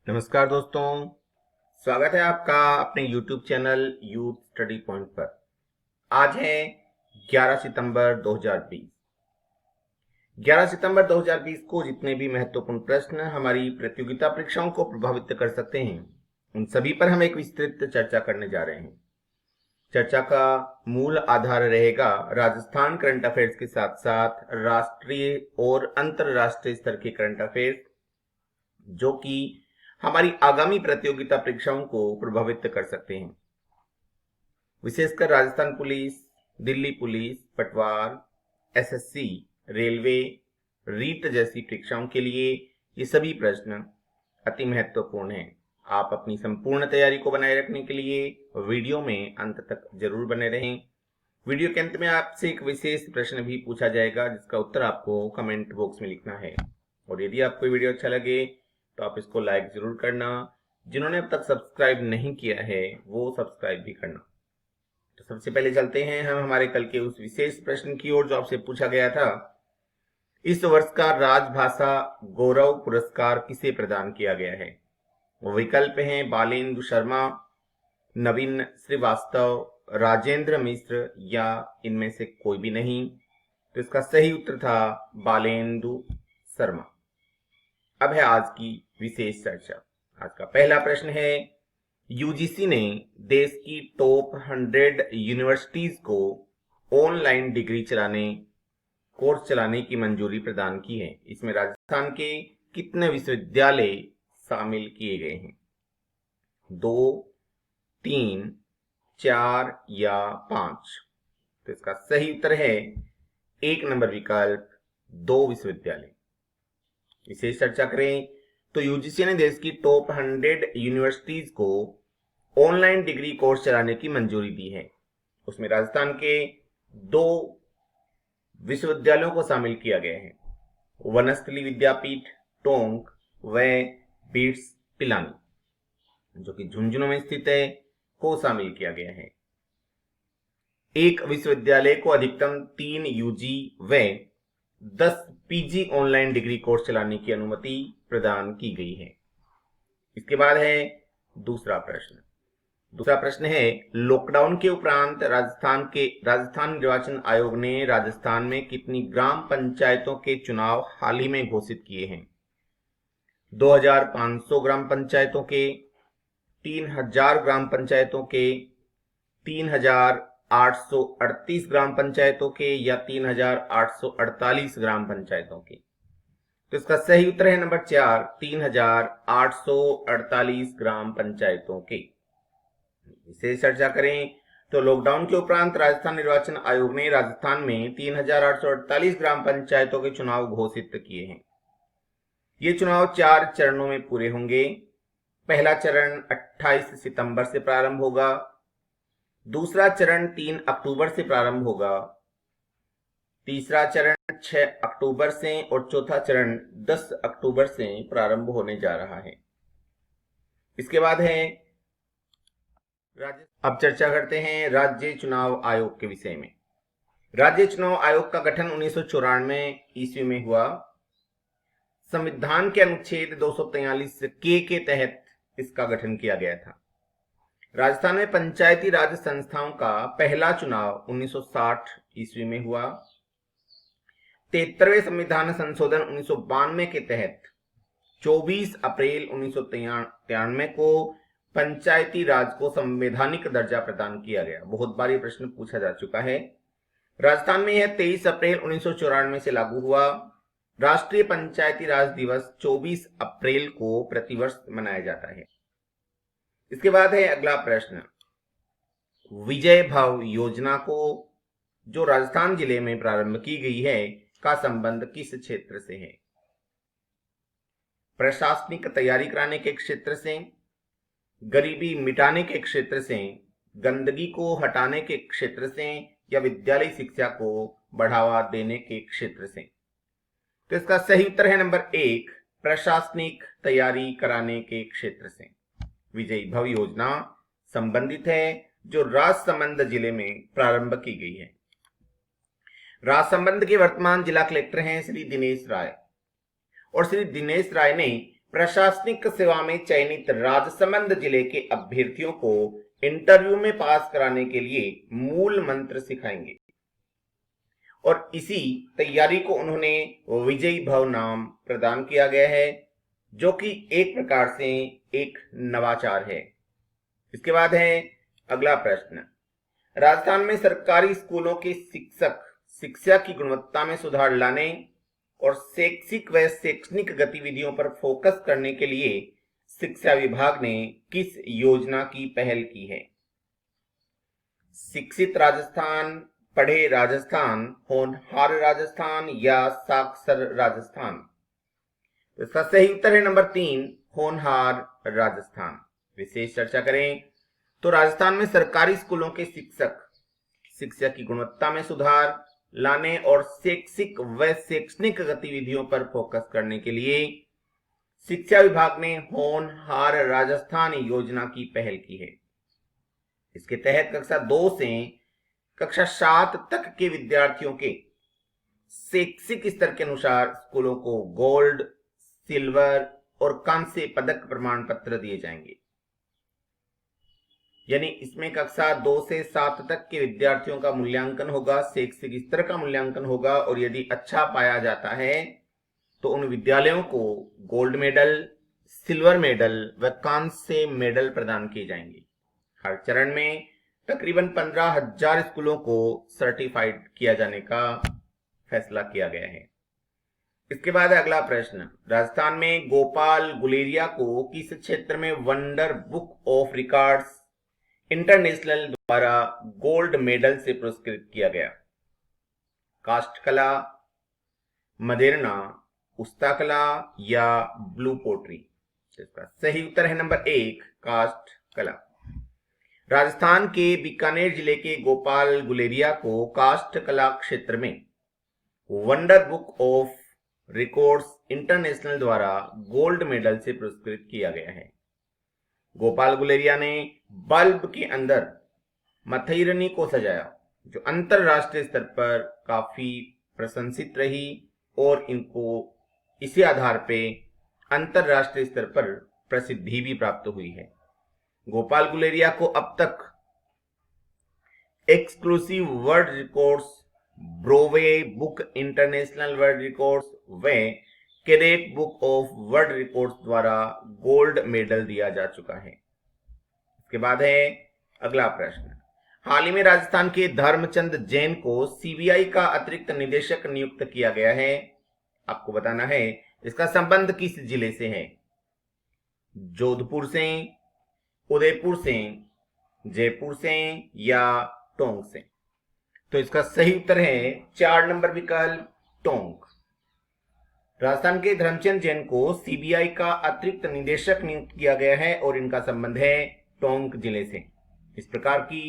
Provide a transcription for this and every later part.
नमस्कार दोस्तों, स्वागत है आपका अपने YouTube channel youth study point पर। आज है 11 सितंबर 2020। 11 सितंबर 2020 को जितने भी महत्वपूर्ण प्रश्न हमारी प्रतियोगिता परीक्षाओं को प्रभावित कर सकते हैं, उन सभी पर हम एक विस्तृत चर्चा करने जा रहे हैं। चर्चा का मूल आधार रहेगा राजस्थान करंट अफेयर्स के साथ साथ राष्ट्रीय और अंतरराष्ट्रीय स्तर के करंट अफेयर्स, जो कि हमारी आगामी प्रतियोगिता परीक्षाओं को प्रभावित कर सकते हैं। विशेषकर राजस्थान पुलिस, दिल्ली पुलिस, पटवार, एसएससी, रेलवे, रीट जैसी परीक्षाओं के लिए ये सभी प्रश्न अति महत्वपूर्ण हैं। आप अपनी संपूर्ण तैयारी को बनाए रखने के लिए वीडियो में अंत तक जरूर बने रहें। वीडियो के अंत में आपसे एक विशेष प्रश्न भी पूछा जाएगा, जिसका उत्तर आपको कमेंट बॉक्स में लिखना है। और यदि आपको वीडियो अच्छा लगे तो आप इसको लाइक जरूर करना। जिन्होंने अब तक सब्सक्राइब नहीं किया है वो सब्सक्राइब भी करना। तो सबसे पहले चलते हैं हम हमारे कल के उस विशेष प्रश्न की ओर जो आपसे पूछा गया था। इस वर्ष का राजभाषा गौरव पुरस्कार किसे प्रदान किया गया है? वो विकल्प हैं बालेंदु शर्मा, नवीन श्रीवास्तव, राजेंद्र मिश्र या इनमें से कोई भी नहीं। तो इसका सही उत्तर था बालेंदु शर्मा। अब है आज की विशेष चर्चा। आज का पहला प्रश्न है, यूजीसी ने देश की टॉप 100 यूनिवर्सिटीज को ऑनलाइन डिग्री कोर्स चलाने की मंजूरी प्रदान की है। इसमें राजस्थान के कितने विश्वविद्यालय शामिल किए गए हैं? 2, 3, 4 या 5? तो इसका सही उत्तर है 1 नंबर विकल्प, 2 विश्वविद्यालय। विशेष चर्चा करें तो यूजीसी ने देश की टॉप 100 यूनिवर्सिटीज को ऑनलाइन डिग्री कोर्स चलाने की मंजूरी दी है। उसमें राजस्थान के 2 विश्वविद्यालयों को शामिल किया गया है, वनस्थली विद्यापीठ टोंक व बीट्स पिलानी, जो कि झुंझुनू में स्थित है, को शामिल किया गया है। एक विश्वविद्यालय को अधिकतम 3 यूजी व 10 पीजी ऑनलाइन डिग्री कोर्स चलाने की अनुमति प्रदान की गई है। इसके बाद है दूसरा प्रश्न है, लॉकडाउन के उपरांत राजस्थान निर्वाचन आयोग ने राजस्थान में कितनी ग्राम पंचायतों के चुनाव हाल ही में घोषित किए हैं? 2500 ग्राम पंचायतों के, 3000 ग्राम पंचायतों के, 3838 ग्राम पंचायतों के या 3848 ग्राम पंचायतों के? तो इसका सही उत्तर है नंबर 4, 3848 ग्राम पंचायतों के। विशेष चर्चा करें तो लॉकडाउन के उपरांत राजस्थान निर्वाचन आयोग ने राजस्थान में 3848 ग्राम पंचायतों के चुनाव घोषित किए हैं। ये चुनाव 4 चरणों में पूरे होंगे। पहला चरण 28 सितंबर से प्रारंभ होगा, दूसरा चरण 3 अक्टूबर से प्रारंभ होगा, तीसरा चरण 6 अक्टूबर से और चौथा चरण 10 अक्टूबर से प्रारंभ होने जा रहा है। इसके बाद है अब चर्चा करते हैं राज्य चुनाव आयोग के विषय में। राज्य चुनाव आयोग का गठन 1994 ईस्वी में हुआ। संविधान के अनुच्छेद 243 के तहत इसका गठन किया गया था। राजस्थान में पंचायती राज संस्थाओं का पहला चुनाव 1960 ईस्वी में हुआ। 73वें संविधान संशोधन 1992 के तहत 24 अप्रैल 1993 को पंचायती राज को संवैधानिक दर्जा प्रदान किया गया। बहुत बार ये प्रश्न पूछा जा चुका है। राजस्थान में यह 23 अप्रैल 1994 से लागू हुआ। राष्ट्रीय पंचायती राज दिवस 24 अप्रैल को प्रतिवर्ष मनाया जाता है। इसके बाद है अगला प्रश्न, विजय भव योजना को जो राजस्थान जिले में प्रारंभ की गई है का संबंध किस क्षेत्र से है? प्रशासनिक तैयारी कराने के क्षेत्र से, गरीबी मिटाने के क्षेत्र से, गंदगी को हटाने के क्षेत्र से या विद्यालय शिक्षा को बढ़ावा देने के क्षेत्र से? तो इसका सही उत्तर है नंबर 1, प्रशासनिक तैयारी कराने के क्षेत्र से। विजयी भव योजना संबंधित है जो राजसमंद जिले में प्रारंभ की गई है। राजसमंद के वर्तमान जिला कलेक्टर हैं श्री दिनेश राय, और श्री दिनेश राय ने प्रशासनिक सेवा में चयनित राजसमंद जिले के अभ्यर्थियों को इंटरव्यू में पास कराने के लिए मूल मंत्र सिखाएंगे और इसी तैयारी को उन्होंने विजयी भव नाम प्रदान किया गया है, जो कि एक प्रकार से एक नवाचार है। इसके बाद है अगला प्रश्न, राजस्थान में सरकारी स्कूलों के शिक्षक शिक्षा की गुणवत्ता में सुधार लाने और शैक्षिक व शैक्षणिक गतिविधियों पर फोकस करने के लिए शिक्षा विभाग ने किस योजना की पहल की है? शिक्षित राजस्थान, पढ़े राजस्थान, होनहार राजस्थान या साक्षर राजस्थान? तो इसका सही उत्तर है नंबर 3, होनहार राजस्थान। विशेष चर्चा करें तो राजस्थान में सरकारी स्कूलों के शिक्षक शिक्षा की गुणवत्ता में सुधार लाने और शैक्षिक व शैक्षणिक गतिविधियों पर फोकस करने के लिए शिक्षा विभाग ने होनहार राजस्थान योजना की पहल की है। इसके तहत कक्षा 2 से कक्षा 7 तक के विद्यार्थियों के शैक्षिक स्तर के अनुसार स्कूलों को गोल्ड, सिल्वर और कांस्य पदक प्रमाण पत्र दिए जाएंगे। यानी इसमें कक्षा 2 से 7 तक के विद्यार्थियों का मूल्यांकन होगा, शैक्षिक स्तर का मूल्यांकन होगा और यदि अच्छा पाया जाता है तो उन विद्यालयों को गोल्ड मेडल, सिल्वर मेडल व कांस्य मेडल प्रदान किए जाएंगे। हर चरण में तकरीबन 15,000 स्कूलों को सर्टिफाइड किया जाने का फैसला किया गया है। इसके बाद अगला प्रश्न, राजस्थान में गोपाल गुलेरिया को किस क्षेत्र में wonder book of records international द्वारा गोल्ड मेडल से पुरस्कृत किया गया? काष्ठ कला, मदेरना, उस्ता कला या ब्लू पोट्री? इसका सही उत्तर है नंबर 1, काष्ठ कला। राजस्थान के बीकानेर जिले के गोपाल गुलेरिया को काष्ठ कला क्षेत्र में wonder book of records international द्वारा गोल्ड मेडल से पुरस्कृत किया गया है। गोपाल गुलेरिया ने बल्ब के अंदर मथैरनी को सजाया, जो अंतरराष्ट्रीय स्तर पर काफी प्रशंसित रही और इनको इसी आधार पे अंतरराष्ट्रीय स्तर पर प्रसिद्धि भी प्राप्त हुई है। गोपाल गुलेरिया को अब तक एक्सक्लूसिव वर्ल्ड रिकॉर्ड्स, ब्रोवे बुक इंटरनेशनल वर्ल्ड रिकॉर्ड्स व cadet book of world records द्वारा गोल्ड मेडल दिया जा चुका है। इसके बाद है अगला प्रश्न, हाल ही में राजस्थान के धर्मचंद जैन को सीबीआई का अतिरिक्त निदेशक नियुक्त किया गया है। आपको बताना है इसका संबंध किस जिले से है? जोधपुर से, उदयपुर से, जयपुर से या टोंक से? तो इसका सही उत्तर है 4 नंबर विकल्प, टोंक। राजस्थान के धर्मचंद जैन को सीबीआई का अतिरिक्त निदेशक नियुक्त किया गया है और इनका संबंध है टोंक जिले से। इस प्रकार की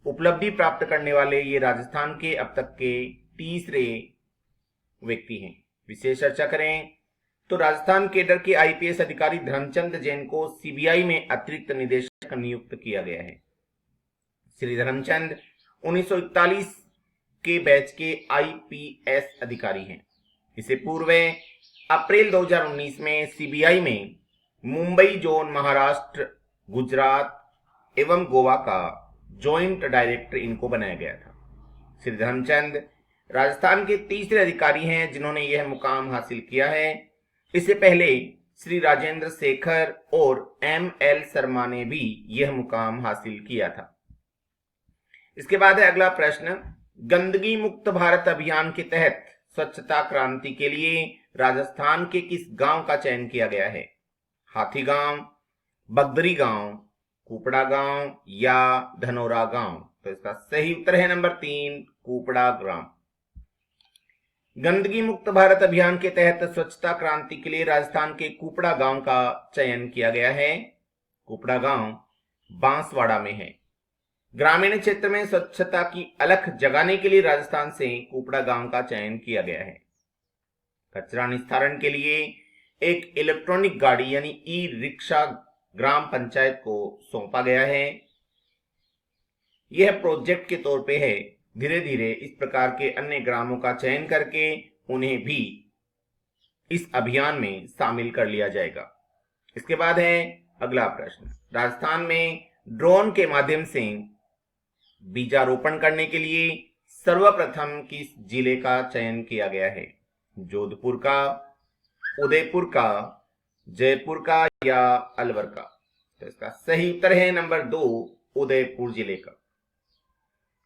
उपलब्धि प्राप्त करने वाले ये राजस्थान के अब तक के तीसरे व्यक्ति हैं। विशेष चर्चा करें तो राजस्थान केडर के आईपीएस अधिकारी धर्मचंद जैन को सीबीआई में अतिरिक्त निदेशक नियुक्त किया गया है। श्री धर्मचंद 1941 के बैच के आईपीएस अधिकारी हैं। इससे पूर्व अप्रैल 2019 में सीबीआई में मुंबई जोन, महाराष्ट्र, गुजरात एवं गोवा का जॉइंट डायरेक्टर इनको बनाया गया था। श्री धर्मचंद राजस्थान के तीसरे अधिकारी हैं जिन्होंने यह मुकाम हासिल किया है। इससे पहले श्री राजेंद्र शेखर और एमएल शर्मा ने भी यह मुकाम हासिल किया था। इसके बाद है अगला प्रश्न, गंदगी मुक्त भारत अभियान के तहत स्वच्छता क्रांति के लिए राजस्थान के किस गांव का चयन किया गया है? हाथी गांव, बगदरी गांव, कुपड़ा गांव या धनोरा गांव? तो इसका सही उत्तर है नंबर 3, कुपड़ा ग्राम। गंदगी मुक्त भारत अभियान के तहत स्वच्छता क्रांति के लिए राजस्थान के कुपड़ा गांव का चयन किया गया है। कुपड़ा गांव बांसवाड़ा में है। ग्रामीण क्षेत्र में स्वच्छता की अलख जगाने के लिए राजस्थान से कुपड़ा गांव का चयन किया गया है। कचरा निस्तारण के लिए एक इलेक्ट्रॉनिक गाड़ी यानी ई रिक्शा ग्राम पंचायत को सौंपा गया है। यह प्रोजेक्ट के तौर पे है। धीरे धीरे इस प्रकार के अन्य ग्रामों का चयन करके उन्हें भी इस अभियान में शामिल कर लिया जाएगा। इसके बाद है अगला प्रश्न, राजस्थान में ड्रोन के माध्यम से बीजारोपण करने के लिए सर्वप्रथम किस जिले का चयन किया गया है? जोधपुर का, उदयपुर का, जयपुर का या अलवर का? तो इसका सही उत्तर है नंबर 2, उदयपुर जिले का।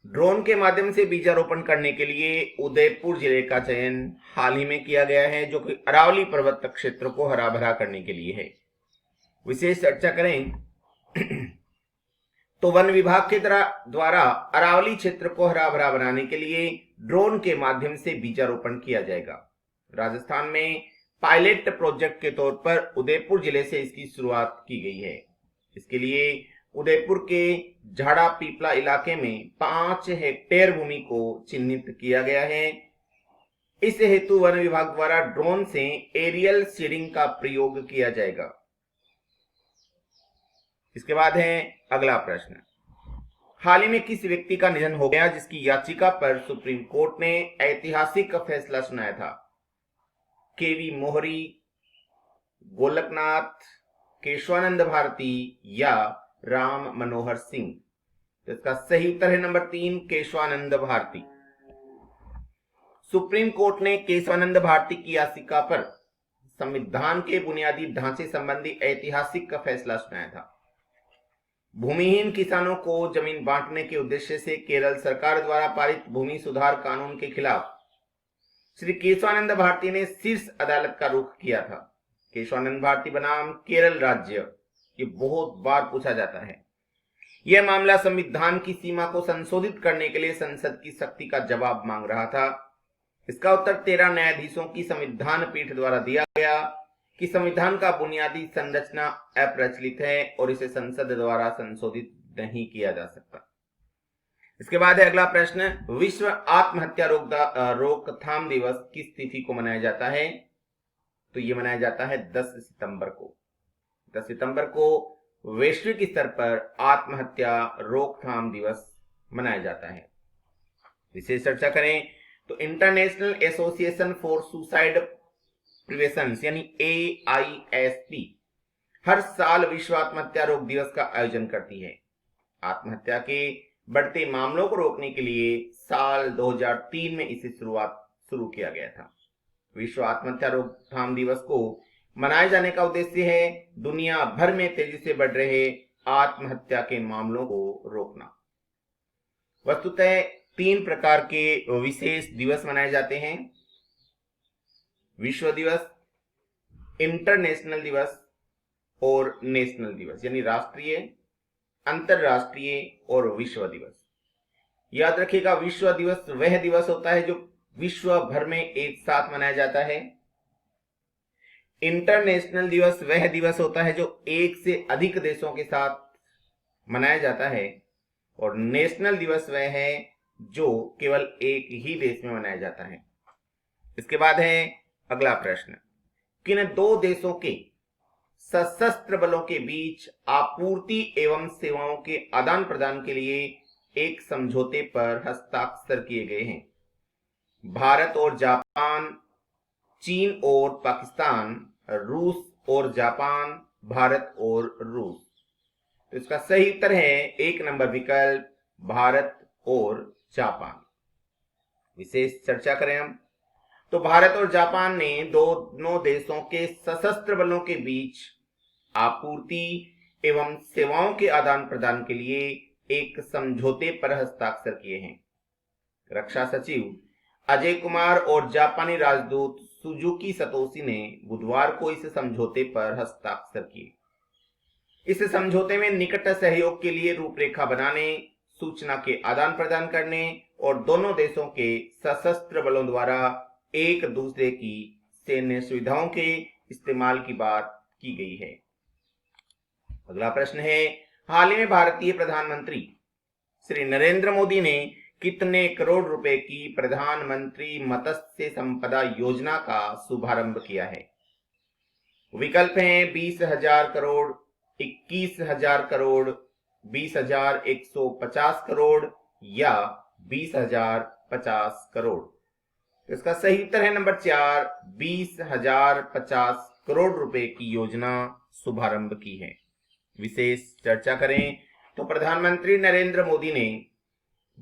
ड्रोन के माध्यम से बीजारोपण करने के लिए उदयपुर जिले का चयन हाल ही में किया गया है, जो कि अरावली पर्वत क्षेत्र को हरा भरा करने के लिए है। विशेष चर्चा करें तो वन विभाग के द्वारा अरावली क्षेत्र को हरा भरा बनाने के लिए ड्रोन के माध्यम से बीजारोपण किया जाएगा। राजस्थान में पायलट प्रोजेक्ट के तौर पर उदयपुर जिले से इसकी शुरुआत की गई है। इसके लिए उदयपुर के झाड़ा पीपला इलाके में 5 हेक्टेयर भूमि को चिन्हित किया गया है। इस हेतु वन विभाग द्वारा ड्रोन से एरियल सीडिंग का प्रयोग किया जाएगा। इसके बाद है अगला प्रश्न, हाल ही में किस व्यक्ति का निधन हो गया जिसकी याचिका पर सुप्रीम कोर्ट ने ऐतिहासिक फैसला सुनाया था? केवी मोहरी, गोलकनाथ, केशवानंद भारती या राम मनोहर सिंह? तो इसका सही उत्तर है number 3, Kesavananda Bharati. Supreme court ने केशवानंद भारती की याचिका पर संविधान के बुनियादी ढांचे संबंधी ऐतिहासिक फैसला सुनाया था। भूमिहीन किसानों को जमीन बांटने के उद्देश्य से केरल सरकार द्वारा पारित भूमि सुधार कानून के खिलाफ श्री केशवानंद भारती ने शीर्ष अदालत का रुख किया था। केशवानंद भारती बनाम केरल राज्य, ये बहुत बार पूछा जाता है। यह मामला संविधान की सीमा को संशोधित करने के लिए संसद की शक्ति का जवाब मांग रहा था। इसका उत्तर 13 न्यायाधीशों की संविधान पीठ द्वारा दिया गया कि संविधान का बुनियादी संरचना अप्रचलित है और इसे संसद द्वारा संशोधित नहीं किया जा सकता। इसके बाद है अगला प्रश्न, विश्व आत्महत्या रोकथाम दिवस किस तिथि को मनाया जाता है? तो यह मनाया जाता है 10 सितंबर को। 10 सितंबर को वैश्विक स्तर पर आत्महत्या रोकथाम दिवस मनाया जाता है। विशेष चर्चा करें तो international association for suicide prevention यानी AISP हर साल विश्व आत्महत्या रोक दिवस का आयोजन करती है। आत्महत्या के बढ़ते मामलों को रोकने के लिए साल 2003 में इसे शुरू किया गया था। विश्व आत्महत्या रोकथाम दिवस को मनाए जाने का उद्देश्य है दुनिया भर में तेजी से बढ़ रहे आत्महत्या के मामलों को रोकना। वस्तुतः 3 प्रकार के विशेष दिवस मनाए जाते हैं: विश्व दिवस, इंटरनेशनल दिवस और नेशनल दिवस, यानी राष्ट्रीय, अंतरराष्ट्रीय और विश्व दिवस। याद रखिएगा, विश्व दिवस वह दिवस होता है जो विश्व भर में एक साथ मनाया जाता है। इंटरनेशनल दिवस वह दिवस होता है जो एक से अधिक देशों के साथ मनाया जाता है और नेशनल दिवस वह है जो केवल एक ही देश में मनाया जाता है। इसके बाद है अगला प्रश्न, किन 2 देशों के सशस्त्र बलों के बीच आपूर्ति एवं सेवाओं के आदान प्रदान के लिए एक समझौते पर हस्ताक्षर किए गए हैं? भारत और जापान, चीन और पाकिस्तान, रूस और जापान, भारत और रूस? तो इसका सही उत्तर है 1 नंबर विकल्प, भारत और जापान। विशेष चर्चा करें हम तो भारत और जापान ने दोनों देशों के सशस्त्र बलों के बीच आपूर्ति एवं सेवाओं के आदान प्रदान के लिए एक समझौते पर हस्ताक्षर किए हैं। रक्षा सचिव अजय कुमार और जापानी राजदूत सुजुकी सतोशी ने बुधवार को इस समझौते पर हस्ताक्षर किए। इस समझौते में निकट सहयोग के लिए रूपरेखा बनाने, सूचना के आदान प्रदान करने और दोनों देशों के सशस्त्र बलों द्वारा एक दूसरे की सैन्य सुविधाओं के इस्तेमाल की बात की गई है। अगला प्रश्न है, हाल ही में भारतीय प्रधानमंत्री श्री नरेंद्र मोदी ने कितने करोड़ रुपए की प्रधानमंत्री मत्स्य संपदा योजना का शुभारंभ किया है? विकल्प हैं 20,000 करोड़, 21,000 करोड़, 20,150 करोड़ या 20,050 करोड़। इसका सही उत्तर है नंबर 4, 20,050 करोड़ रुपए की योजना शुभारंभ की है। विशेष चर्चा करें तो प्रधानमंत्री नरेंद्र मोदी ने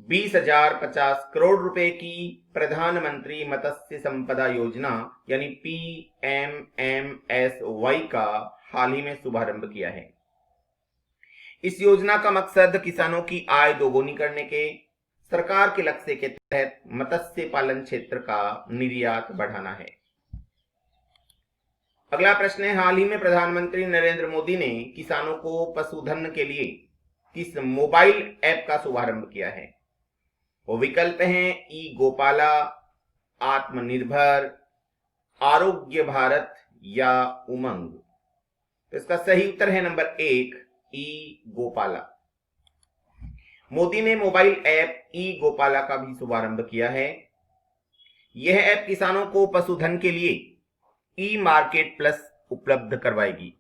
20,050 करोड़ रुपए की प्रधानमंत्री मत्स्य संपदा योजना यानी PMMSY का हाल ही में शुभारंभ किया है। इस योजना का मकसद किसानों की आय दोगुनी करने के सरकार के लक्ष्य के तहत मत्स्य पालन क्षेत्र का निर्यात बढ़ाना है। अगला प्रश्न है, हाल ही में प्रधानमंत्री नरेंद्र मोदी ने किसानों को पशुधन के लिए किस मोबाइल ऐप का शुभारंभ किया है? वो विकल्प हैं ई गोपाला, आत्मनिर्भर, आरोग्य भारत या उमंग। तो इसका सही उत्तर है नंबर 1, ई गोपाला। मोदी ने मोबाइल ऐप ई गोपाला का भी शुभारंभ किया है। यह ऐप किसानों को पशुधन के लिए ई मार्केट प्लस उपलब्ध करवाएगी।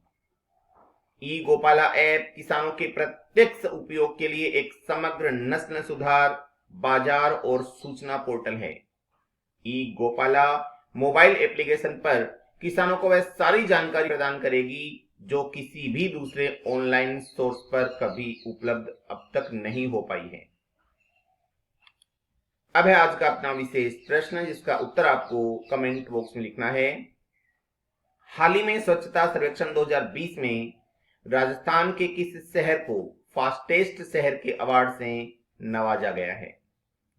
ई गोपाला ऐप किसानों के प्रत्यक्ष उपयोग के लिए एक समग्र नस्ल सुधार, बाजार और सूचना पोर्टल है। ई गोपाला मोबाइल एप्लीकेशन पर किसानों को वह सारी जानकारी प्रदान करेगी जो किसी भी दूसरे ऑनलाइन सोर्स पर कभी उपलब्ध अब तक नहीं हो पाई है। अब है आज का अपना विशेष प्रश्न, जिसका उत्तर आपको कमेंट बॉक्स में लिखना है। हाल ही में स्वच्छता सर्वेक्षण 2020 में राजस्थान के किस शहर को फास्टेस्ट शहर के अवार्ड से नवाजा गया है?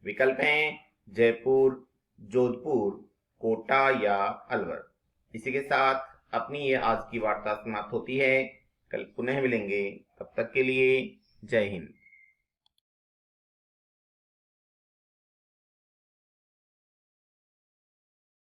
विकल्प हैं जयपुर, जोधपुर, कोटा या अलवर। इसी के साथ अपनी ये आज की वार्ता समाप्त होती है। कल पुनः मिलेंगे, तब तक के लिए जय हिंद।